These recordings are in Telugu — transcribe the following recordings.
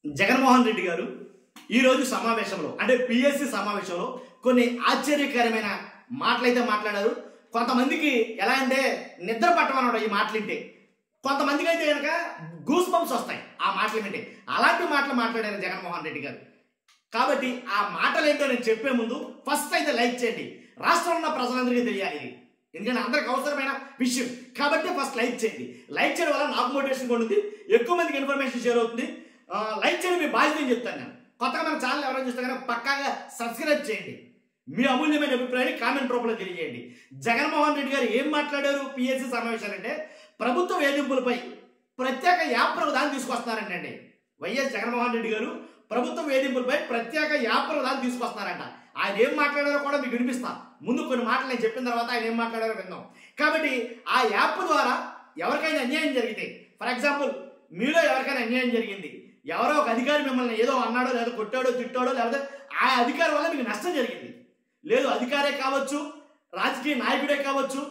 జగన్మోహన్ రెడ్డి గారు ఈరోజు సమావేశంలో అంటే పిఎస్సి సమావేశంలో కొన్ని ఆశ్చర్యకరమైన మాటలైతే మాట్లాడారు. కొంతమందికి ఎలా అంటే నిద్ర పట్టమన్నాడు ఈ మాటలింటే, కొంతమందికి అయితే కనుక గూస్ బంప్స్ వస్తాయి ఆ మాటలు వింటే. అలాంటి మాటలు మాట్లాడారు జగన్మోహన్ రెడ్డి గారు. కాబట్టి ఆ మాటలు ఏంటో నేను చెప్పే ముందు ఫస్ట్ అయితే లైక్ చేయండి. రాష్ట్రంలో ఉన్న ప్రజలందరికీ తెలియాలి ఇది, ఎందుకంటే అందరికి అవసరమైన విషయం కాబట్టి ఫస్ట్ లైక్ చేయండి. లైక్ చేయడం వల్ల నాకు మోటివేషన్ ఉంటుంది, ఎక్కువ మందికి ఇన్ఫర్మేషన్ షేర్ అవుతుంది. లైక్ చేయడం మీ బాధ్యత అని చెప్తాను నేను. కొత్తగా మన ఛానల్ ఎవరైనా చూస్తే కనుక పక్కాగా సబ్స్క్రైబ్ చేయండి. మీ అమూల్యమైన అభిప్రాయాన్ని కామెంట్ రూపంలో తెలియజేయండి. జగన్మోహన్ రెడ్డి గారు ఏం మాట్లాడారు పిఎస్సి సమావేశాలంటే, ప్రభుత్వ వేధింపులపై ప్రత్యేక యాప్ దాన్ని తీసుకొస్తున్నారంటండి. వైఎస్ జగన్మోహన్ రెడ్డి గారు ప్రభుత్వ వేధింపులపై ప్రత్యేక యాప్ దాన్ని తీసుకొస్తున్నారంట. ఆయన ఏం మాట్లాడారో కూడా మీకు వినిపిస్తా. ముందు కొన్ని మాటలు నేను చెప్పిన తర్వాత ఆయన ఏం మాట్లాడారో విందాం. కాబట్టి ఆ యాప్ ద్వారా ఎవరికైనా అన్యాయం జరిగితే, ఫర్ ఎగ్జాంపుల్ మీలో ఎవరికైనా అన్యాయం జరిగింది, ఎవరో ఒక అధికారి మిమ్మల్ని ఏదో అన్నాడో లేదా కొట్టాడో తిట్టాడో, లేకపోతే ఆ అధికారి వల్ల మీకు నష్టం జరిగింది, లేదు అధికారే కావచ్చు, రాజకీయ నాయకుడే కావచ్చు,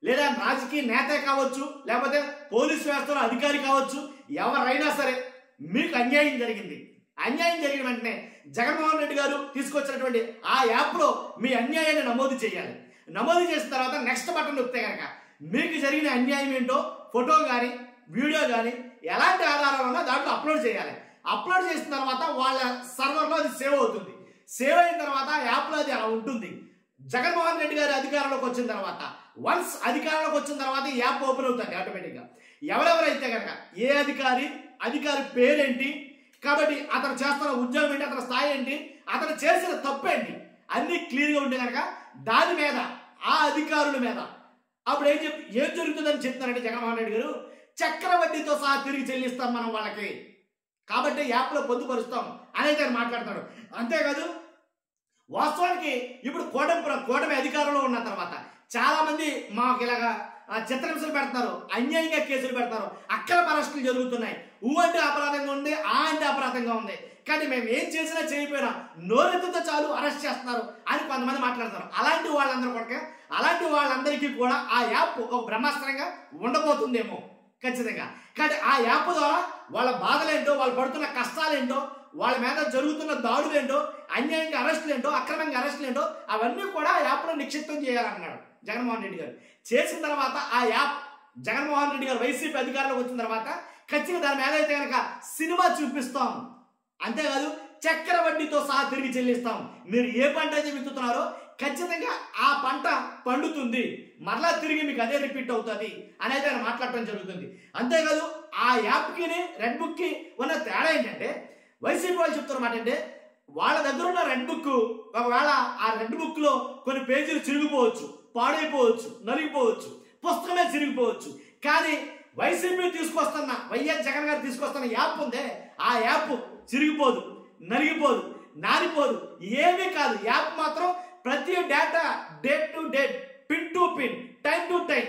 లేదా రాజకీయ నేతే కావచ్చు, లేకపోతే పోలీసు వ్యవస్థలో అధికారి కావచ్చు, ఎవరైనా సరే మీకు అన్యాయం జరిగింది. అన్యాయం జరిగిన వెంటనే జగన్మోహన్ రెడ్డి గారు తీసుకొచ్చినటువంటి ఆ యాప్లో మీ అన్యాయాన్ని నమోదు చేయాలి. నమోదు చేసిన తర్వాత నెక్స్ట్ బటన్ నొక్కితే కనుక మీకు జరిగిన అన్యాయం ఏంటో ఫోటో కానీ వీడియో కానీ ఎలాంటి ఆధారాలు ఉన్నా దాంట్లో అప్లోడ్ చేయాలి. అప్లోడ్ చేసిన తర్వాత వాళ్ళ సర్వర్లో అది సేవ్ అవుతుంది. సేవ్ అయిన తర్వాత యాప్లో అది అలా ఉంటుంది. జగన్మోహన్ రెడ్డి గారి అధికారంలోకి వచ్చిన తర్వాత, వన్స్ అధికారంలోకి వచ్చిన తర్వాత ఈ యాప్ ఓపెన్ అవుతుంది ఆటోమేటిక్గా. ఎవరెవరైతే కనుక ఏ అధికారి పేరేంటి, కాబట్టి అతను చేస్తున్న ఉద్యోగం ఏంటి, అతని స్థాయి ఏంటి, అతను చేసిన తప్పు ఏంటి, అన్ని క్లియర్గా ఉంటే కనుక దాని మీద ఆ అధికారుల మీద అప్పుడు ఏం జరుగుతుందని చెప్తున్నారంటే జగన్మోహన్ రెడ్డి గారు, చక్రవడ్డీతో సహా తిరిగి చెల్లిస్తాం మనం వాళ్ళకి, కాబట్టి యాప్లో పొందుపరుస్తాం అనేది ఆయన మాట్లాడుతున్నాడు. అంతేకాదు వాస్తవానికి ఇప్పుడు కూటమి అధికారంలో ఉన్న తర్వాత చాలా మంది మాకు ఇలాగా చిత్రహింసలు పెడుతున్నారు, అన్యాయంగా కేసులు పెడతారు, అక్రమ అరెస్టులు జరుగుతున్నాయి, అంటే అపరాధంగా ఉంది, అంటే అపరాధంగా ఉంది, కానీ మేము ఏం చేసినా చేయకపోయినా నోరెత్తుతో చాలు అరెస్ట్ చేస్తున్నారు అని కొంతమంది మాట్లాడతారు. అలాంటి వాళ్ళందరికీ కూడా ఆ యాప్ ఒక బ్రహ్మాస్త్రంగా ఉండబోతుందేమో ఖచ్చితంగా. కానీ ఆ యాప్ ద్వారా వాళ్ళ బాధలేంటో, వాళ్ళు పడుతున్న కష్టాలేంటో, వాళ్ళ మీద జరుగుతున్న దాడులేంటో, అన్యాయంగా అరెస్టులు ఏంటో, అక్రమంగా అరెస్టులు ఏంటో అవన్నీ కూడా ఆ యాప్లో నిక్షిప్తం చేయాలన్నాడు జగన్మోహన్ రెడ్డి గారు. చేసిన తర్వాత ఆ యాప్ జగన్మోహన్ రెడ్డి గారు వైసీపీ అధికారంలోకి వచ్చిన తర్వాత ఖచ్చితంగా దాని మీద అయితే కనుక సినిమా చూపిస్తాం, అంతేకాదు చక్రవడ్డీతో సహా తిరిగి చెల్లిస్తాం. మీరు ఏ పంట అయితే విత్తుతున్నారో ఖచ్చితంగా ఆ పంట పండుతుంది, మరలా తిరిగి మీకు అదే రిపీట్ అవుతుంది అనేది ఆయన మాట్లాడటం జరుగుతుంది. అంతేకాదు ఆ యాప్కి రెడ్ బుక్కి ఉన్న తేడా ఏంటంటే, వైసీపీ వాళ్ళు చెప్తున్న మాట అంటే, వాళ్ళ దగ్గర ఉన్న రెడ్ బుక్ ఒకవేళ ఆ రెడ్ బుక్లో కొన్ని పేజీలు చిరిగిపోవచ్చు, పాడైపోవచ్చు, నలిగిపోవచ్చు, పుస్తకమే చిరిగిపోవచ్చు, కానీ వైసీపీ తీసుకొస్తున్న వైఎస్ జగన్ గారు తీసుకొస్తున్న యాప్ ఉందే, ఆ యాప్ చిరిగిపోదు, నలిగిపోదు, నానిపోదు, ఏమీ కాదు. యాప్ మాత్రం ప్రతి data date to date, pin to pin, time to time,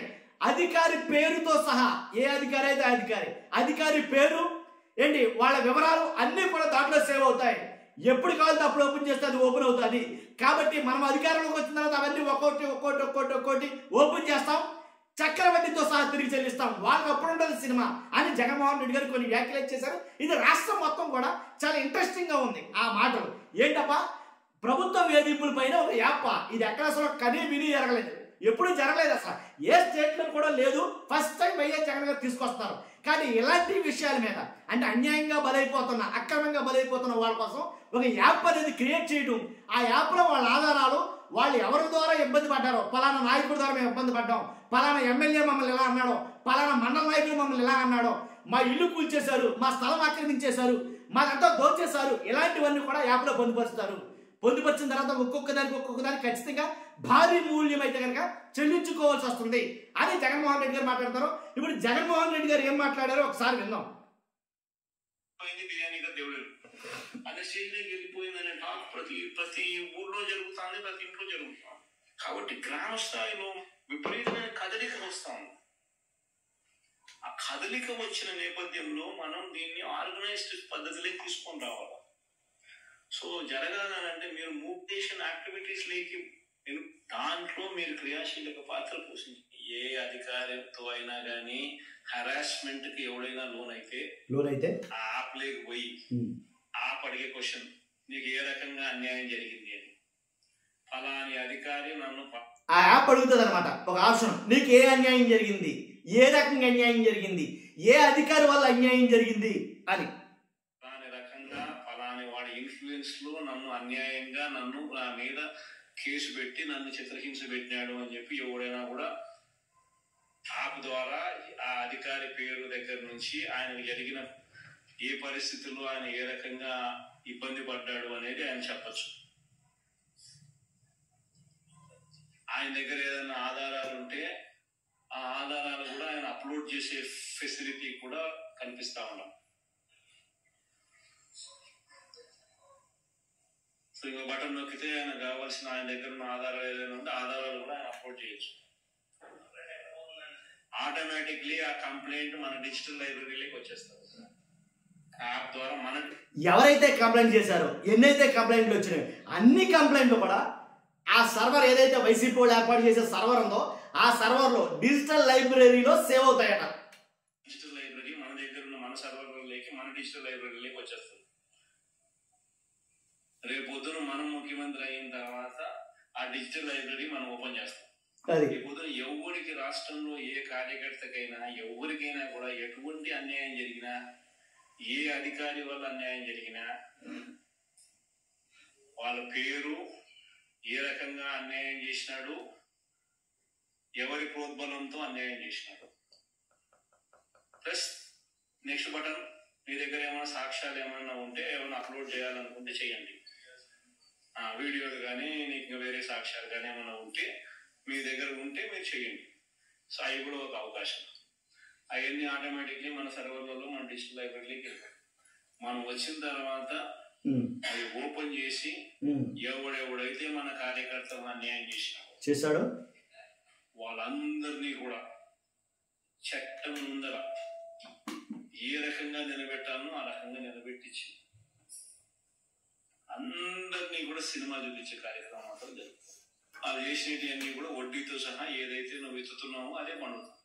అధికారి పేరుతో సహా, ఏ అధికారి అయితే అధికారి పేరు ఏంటి, వాళ్ళ వివరాలు అన్నీ కూడా దాంట్లో సేవ్ అవుతాయి. ఎప్పుడు కావాలంటే అప్పుడు ఓపెన్ చేస్తే అది ఓపెన్ అవుతుంది. కాబట్టి మనం అధికారంలోకి వచ్చిన తర్వాత అవన్నీ ఒక్కొక్కటి ఓపెన్ చేస్తాం, చక్రవడ్డీతో సహా తిరిగి చెల్లిస్తాం, వాళ్ళకి అప్పుడు ఉంటుంది సినిమా అని జగన్మోహన్ రెడ్డి గారు కొన్ని వ్యాఖ్యలు చేశారు. ఇది రాష్ట్రం మొత్తం కూడా చాలా ఇంట్రెస్టింగ్ గా ఉంది. ఆ మాటలు ఏంటప్పా, ప్రభుత్వ వేధింపుల పైన ఒక యాప్, ఇది ఎక్కడ అసలు కనీ విని జరగలేదు, ఎప్పుడు జరగలేదు, అసలు ఏ స్టేట్ లో కూడా లేదు. ఫస్ట్ టైం వైఎస్ జగన్ గారు తీసుకొస్తారు. కానీ ఇలాంటి విషయాల మీద అంటే అన్యాయంగా బలైపోతున్న, అక్రమంగా బలైపోతున్న వాళ్ళ కోసం ఒక యాప్ అనేది క్రియేట్ చేయడం, ఆ యాప్ లో వాళ్ళ ఆధారాలు, వాళ్ళు ఎవరి ద్వారా ఇబ్బంది పడ్డారో, పలానా నాయకుడి ద్వారా మేము ఇబ్బంది పడ్డాం, పలానా ఎమ్మెల్యే మమ్మల్ని ఇలా అన్నాడో, పలానా మండల నాయకులు మమ్మల్ని ఇలా అన్నాడో, మా ఇల్లు కూల్చేశారు, మా స్థలం ఆక్రమించేశారు, మాదంతా దోచేశారు, ఇలాంటివన్నీ కూడా యాప్లో పొందుపరుస్తారు. పొందుపరిచిన తర్వాత ఒక్కొక్క దానికి ఖచ్చితంగా భారీ మూల్యం అయితే కనుక చెల్లించుకోవాల్సి వస్తుంది అని జగన్మోహన్ రెడ్డి గారు మాట్లాడతారు. ఇప్పుడు జగన్మోహన్ రెడ్డి గారు ఏం మాట్లాడారో ఒకసారి విందాం. అదే స్టేజ్లోకి వెళ్ళిపోయిందనే టాక్ ప్రతి ఊర్లో జరుగుతుంది, ప్రతి ఇంట్లో జరుగుతుంది. కాబట్టి గ్రామ స్థాయిలో విపరీతమైన కదలిక వస్తాము. ఆ కదలిక వచ్చిన నేపథ్యంలో మనం దీన్ని ఆర్గనైజ్డ్ పద్ధతిలోకి తీసుకొని రావాలి. సో జరగాలంటే మీరు మూవ్టేషన్ యాక్టివిటీస్ లేకి దాంట్లో మీరు క్రియాశీలక పాత్ర పోషించి, ఏ అధికారితో అయినా కానీ హరాస్మెంట్ కి ఎవడైనా లోన్ అయితే ఆ యాప్ లేకి పోయి యాప్ అడిగే క్వశ్చన్, నీకు ఏ రకంగా అన్యాయం జరిగింది అని. ఫలాని అధికారి నన్ను ఆ యాప్ అడుగుతుంది అనమాట ఒక ఆప్షన్, నీకు ఏ అన్యాయం జరిగింది, ఏ రకంగా అన్యాయం జరిగింది, ఏ అధికారి వల్ల అన్యాయం జరిగింది అని. ఫలాని రకంగా ఫలాని వాడి ఇన్ఫ్లుయెన్స్ లో నన్ను అన్యాయంగా నన్ను నా మీద కేసు పెట్టి నన్ను చిత్రహింస పెట్టినాడు అని చెప్పి ఎవడైనా కూడా యాప్ ద్వారా ఆ అధికారి పేరు దగ్గర నుంచి ఆయనకు జరిగిన ఏ పరిస్థితుల్లో ఆయన ఏ రకంగా ఇబ్బంది పడ్డాడు అనేది ఆయన చెప్పచ్చు. ఆయన దగ్గర ఏదైనా ఆధారాలు ఉంటే ఆ ఆధారాలు కూడా ఆయన అప్లోడ్ చేసే ఫెసిలిటీ కూడా కనిపిస్తా ఉన్నాం. సో ఇంకో బటన్ నొక్కితే ఆయన కావాల్సిన ఆయన దగ్గర ఉన్న ఆధారాలు ఏదైనా ఉంటే ఆధారాలు కూడా ఆయన అప్లోడ్ చేయొచ్చు. ఆటోమేటిక్లీ ఆ కంప్లైంట్ మన డిజిటల్ లైబ్రరీలోకి వచ్చేస్తుంది. యాప్ ద్వారా మన ఎవరైతే కంప్లైంట్ చేశారో, ఎన్నైతే కంప్లైంట్లు వచ్చినాయో అన్ని కంప్లైంట్లు కూడా ఆ సర్వర్ ఏదైతే వైసీపీ వాళ్ళు ఏర్పాటు చేసే సర్వర్ ఉందో ఆ సర్వర్లో డిజిటల్ లైబ్రరీలో సేవ్ అవుతాయట. డిజిటల్ లైబ్రరీ మన దగ్గర ఉన్న మన సర్వర్లోకి మన డిజిటల్ లైబ్రరీలోకి వచ్చేస్తుంది. రేపు పొద్దున మనం ముఖ్యమంత్రి అయిన తర్వాత ఆ డిజిటల్ లైబ్రరీ మనం ఓపెన్ చేస్తాం. రేపు పొద్దున ఎవరికి రాష్ట్రంలో ఏ కార్యకర్తకైనా ఎవరికైనా కూడా ఎటువంటి అన్యాయం జరిగినా, ఏ అధికారి వల్ల అన్యాయం జరిగినా వాళ్ళ పేరు, ఏ రకంగా అన్యాయం చేసినాడు, ఎవరి ప్రోద్బలంతో అన్యాయం చేసినాడు, ప్లస్ నెక్స్ట్ బటన్, మీ దగ్గర ఏమైనా సాక్ష్యాలు ఏమైనా ఉంటే ఏమైనా అప్లోడ్ చేయాలనుకుంటే చేయండి. వీడియోలు కానీ నీకు వేరే సాక్ష్యాలు కానీ ఏమైనా ఉంటే మీ దగ్గర ఉంటే మీరు చేయండి. సో అవి కూడా ఒక అవకాశం. అవన్నీ ఆటోమేటిక్లీ మన సర్వర్లలో మన డిజిటల్ లైబ్రరీలోకి వెళ్తాయి. మనం వచ్చిన తర్వాత అది ఓపెన్ చేసి ఎవడెవడైతే మన కార్యకర్తలను అన్యాయం చేశాడో వాళ్ళందరినీ కూడా చట్టం ముందర ఏ రకంగా నిలబెట్టాలో ఆ రకంగా నిలబెట్టించి అందరినీ కూడా సినిమా చూపించే కార్యక్రమం మాత్రం జరుగుతుంది. అది చేసినవన్నీ కూడా వడ్డీతో సహా ఏదైతే నువ్వు ఎత్తుతున్నావో అదే పండుతుంది.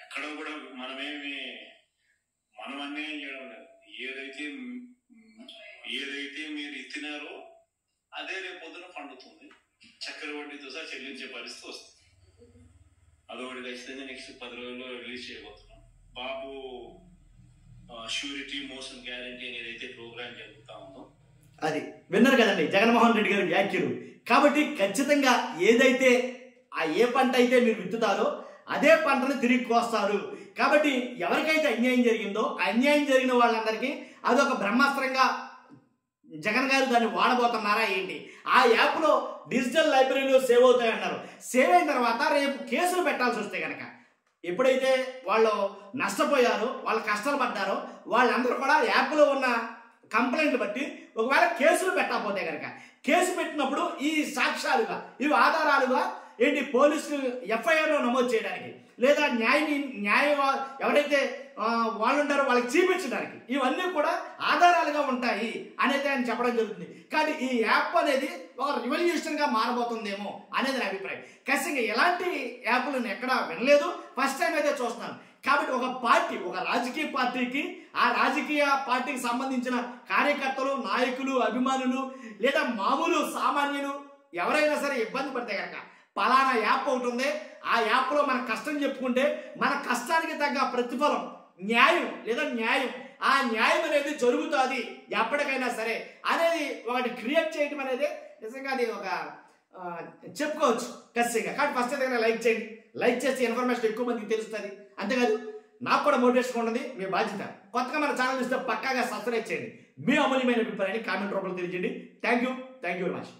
ఎక్కడ కూడా మనం అన్యాయం చేయడం లేదు. ఏదైతే మీరు ఎత్తినారో అదే రేపు పొద్దున పండుతుంది. చక్కెర వడ్డీతో సహా చెల్లించే పరిస్థితి వస్తుంది. అదొకటి ఖచ్చితంగా నెక్స్ట్ 10 రోజుల్లో రిలీజ్ చేయబోతున్నాం. బాబు షూరిటీ మోషన్ గ్యారంటీ అని ఏదైతే ప్రోగ్రామ్ జరుగుతా ఉందో అది విన్నారు కదండి జగన్మోహన్ రెడ్డి గారు వ్యాఖ్యలు. కాబట్టి ఖచ్చితంగా ఏదైతే ఏ పంట అయితే మీరు విత్తుతారో అదే పంటను తిరిగి కోస్తారు. కాబట్టి ఎవరికైతే అన్యాయం జరిగిందో అన్యాయం జరిగిన వాళ్ళందరికీ అదొక బ్రహ్మాస్త్రంగా జగన్ గారు దాన్ని వాడబోతున్నారా ఏంటి? ఆ యాప్లో డిజిటల్ లైబ్రరీలో సేవ్ అవుతాయన్నారు. సేవ్ అయిన తర్వాత రేపు కేసులు పెట్టాల్సి వస్తే కనుక ఎప్పుడైతే వాళ్ళు నష్టపోయారో, వాళ్ళు కష్టాలు పడ్డారో వాళ్ళందరూ కూడా యాప్లో ఉన్న కంప్లైంట్ బట్టి ఒకవేళ కేసులు పెట్టకపోతే కనుక కేసు పెట్టినప్పుడు ఈ సాక్ష్యాలుగా ఇవి ఆధారాలుగా ఏంటి పోలీసులు ఎఫ్ఐఆర్లో నమోదు చేయడానికి లేదా న్యాయ ఎవరైతే వాళ్ళు ఉంటారో వాళ్ళకి చూపించడానికి ఇవన్నీ కూడా ఆధారాలుగా ఉంటాయి అనేది ఆయన చెప్పడం జరుగుతుంది. కానీ ఈ యాప్ అనేది ఒక రివల్యూషన్గా మారబోతుందేమో అనేది నా అభిప్రాయం. ఖచ్చితంగా ఎలాంటి యాప్లు నేను ఎక్కడా వినలేదు, ఫస్ట్ టైం అయితే చూస్తున్నాను. కాబట్టి ఒక పార్టీ, ఒక రాజకీయ పార్టీకి ఆ రాజకీయ పార్టీకి సంబంధించిన కార్యకర్తలు, నాయకులు, అభిమానులు లేదా మామూలు సామాన్యులు ఎవరైనా సరే ఇబ్బంది పడితే కనుక పలానా యాప్ ఒకటి ఉంది, ఆ యాప్లో మన కష్టం చెప్పుకుంటే మన కష్టానికి తగ్గ ప్రతిఫలం న్యాయం ఆ న్యాయం అనేది జరుగుతుంది ఎప్పటికైనా సరే అనేది ఒకటి క్రియేట్ చేయడం అనేది నిజంగా అది ఒక చెప్పుకోవచ్చు ఖచ్చితంగా. కాబట్టి ఫస్ట్ అయితే లైక్ చేయండి, లైక్ చేస్తే ఇన్ఫర్మేషన్ ఎక్కువ మందికి తెలుస్తుంది. అంతేకాదు నాకు కూడా మోటివేషన్ ఉన్నది, మీ బాధ్యత. కొత్తగా మన ఛానల్ చూస్తే పక్కాగా సబ్స్క్రైబ్ చేయండి. మీ అమూల్యమైన అభిప్రాయాన్ని కామెంట్ రూపంలో తెలియజేయండి. Thank you very much.